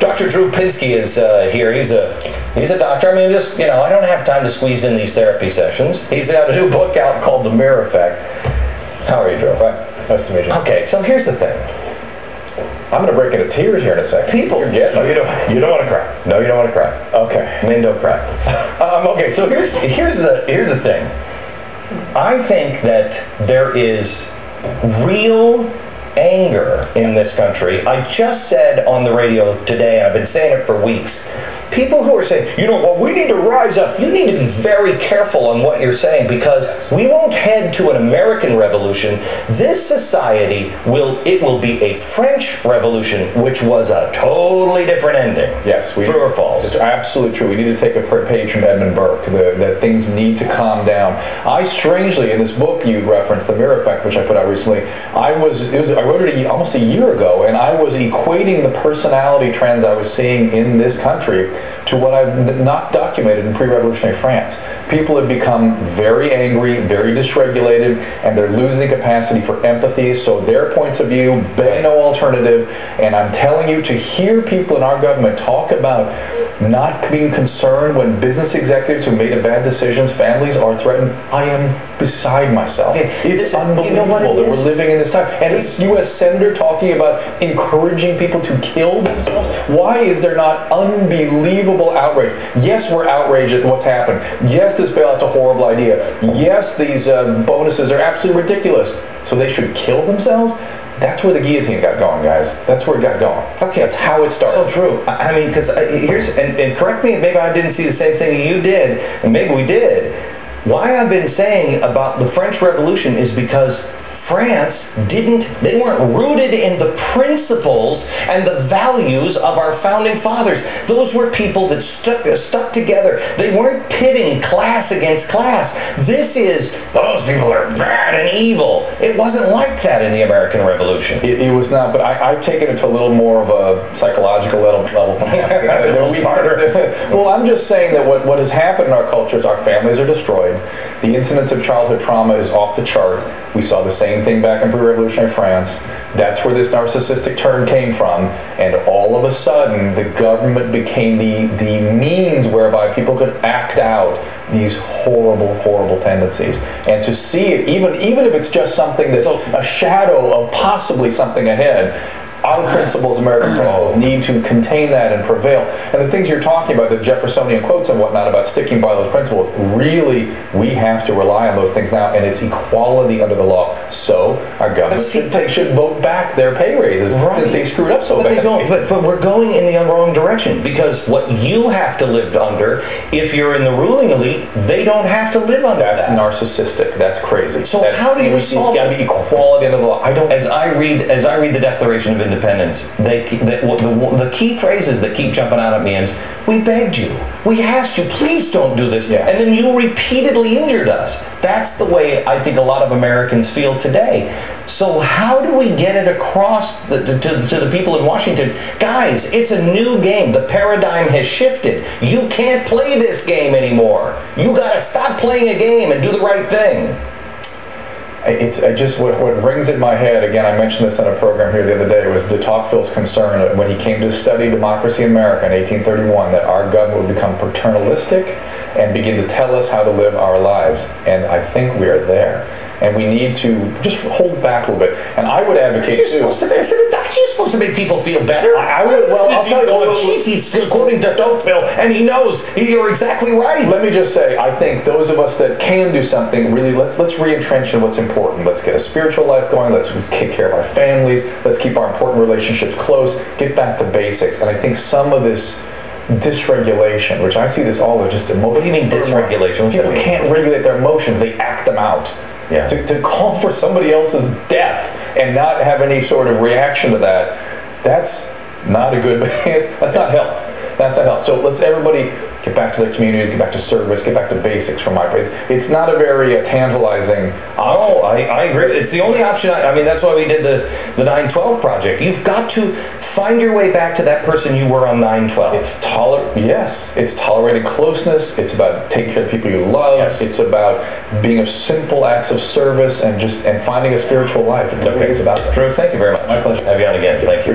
Dr. Drew Pinsky is here. He's a doctor. I mean, just, you know, I don't have time to squeeze in these therapy sessions. He's got a new book out called The Mirror Effect. How are you, Drew? Nice to meet you. Okay, so here's the thing. I'm going to break into tears here in a second. People, no, you don't want to cry. No, you don't want to cry. Okay. Men don't cry. Okay, so here's the thing. I think that there is real anger in this country. I just said on the radio today, and I've been saying it for weeks, people who are saying, you know, well, we need to rise up. You need to be very careful on what you're saying, because we won't head to an American revolution. This society will be a French revolution, which was a totally different ending. Yes. True or false? It's absolutely true. We need to take a page from Edmond Burk, that things need to calm down. I strangely, in this book you referenced, The Mirror Effect, which I put out recently, I wrote it almost a year ago, and I was equating the personality trends I was seeing in this country to what I've not documented in pre-revolutionary France. People have become very angry, very dysregulated, and they're losing capacity for empathy, so their points of view beg no alternative. And I'm telling you, to hear people in our government talk about not being concerned when business executives who made bad decisions, families are threatened, I am beside myself. It's unbelievable that we're living in this time. And a U.S. Senator talking about encouraging people to kill themselves. Why is there not unbelievable outrage? Yes, we're outraged at what's happened. Yes, this bailout's a horrible idea. Yes, these bonuses are absolutely ridiculous. So they should kill themselves? That's where the guillotine got going, guys. That's where it got going. Okay, that's how it started. So true. I mean, because and correct me, maybe I didn't see the same thing you did, and maybe we did. Why I've been saying about the French Revolution is because France they weren't rooted in the principles and the values of our founding fathers. Those were people that stuck together. They weren't pitting class against class. This is, those people are bad and evil. It wasn't like that in the American Revolution. It was not, but I've taken it to a little more of a psychological level. A little smarter. Well, I'm just saying that what has happened in our culture is our families are destroyed. The incidence of childhood trauma is off the chart. We saw the same thing back in pre-revolutionary France. That's where this narcissistic term came from, and all of a sudden the government became the means whereby people could act out these horrible, horrible tendencies. And to see it, even if it's just something that's a shadow of possibly something ahead, our principles, American principles, need to contain that and prevail. And the things you're talking about, the Jeffersonian quotes and whatnot about sticking by those principles, really, we have to rely on those things now, and it's equality under the law. So our government should vote back their pay raises, since they screwed up so bad. But we're going in the wrong direction, because what you have to live under, if you're in the ruling elite, they don't have to live under that. That's narcissistic. That's crazy. So how do you solve it? It's got to be equality under the law. As I read the Declaration of Independence, the key phrases that keep jumping out at me is, we begged you, we asked you, please don't do this, and then you repeatedly injured us. That's the way I think a lot of Americans feel today. So how do we get it across to the people in Washington? Guys, it's a new game. The paradigm has shifted. You can't play this game anymore. You got to stop playing a game and do the right thing. What rings in my head, again, I mentioned this on a program here the other day, was deToqueville's concern when he came to study democracy in America in 1831, that our government would become paternalistic and begin to tell us how to live our lives. And I think we are there. And we need to just hold back a little bit. And I would advocate too. You're supposed to make people feel better. I'll tell you. He's quoting deToqueville, and he knows you're exactly right. Let me just say, I think those of us that can do something, really, let's re-entrench in what's important. Let's get a spiritual life going. Let's take care of our families. Let's keep our important relationships close. Get back to basics. And I think some of this dysregulation, which I see this all as just emotion. What do you mean dysregulation? People can't regulate their emotions. They act them out. Yeah. To call for somebody else's death and not have any sort of reaction to that, that's not a good, that's not health. That's not health. So let's everybody get back to their communities, get back to service, get back to basics from my place. It's not a very tantalizing option. Oh, I agree. It's the only option. I mean, that's why we did the 9/12 project. You've got to find your way back to that person you were on 9/12. It's tolerating closeness. It's about taking care of people you love. Yes. It's about being of simple acts of service and finding a spiritual life. It's about that. Drew, thank you very much. My pleasure. Have you on again. Thank you.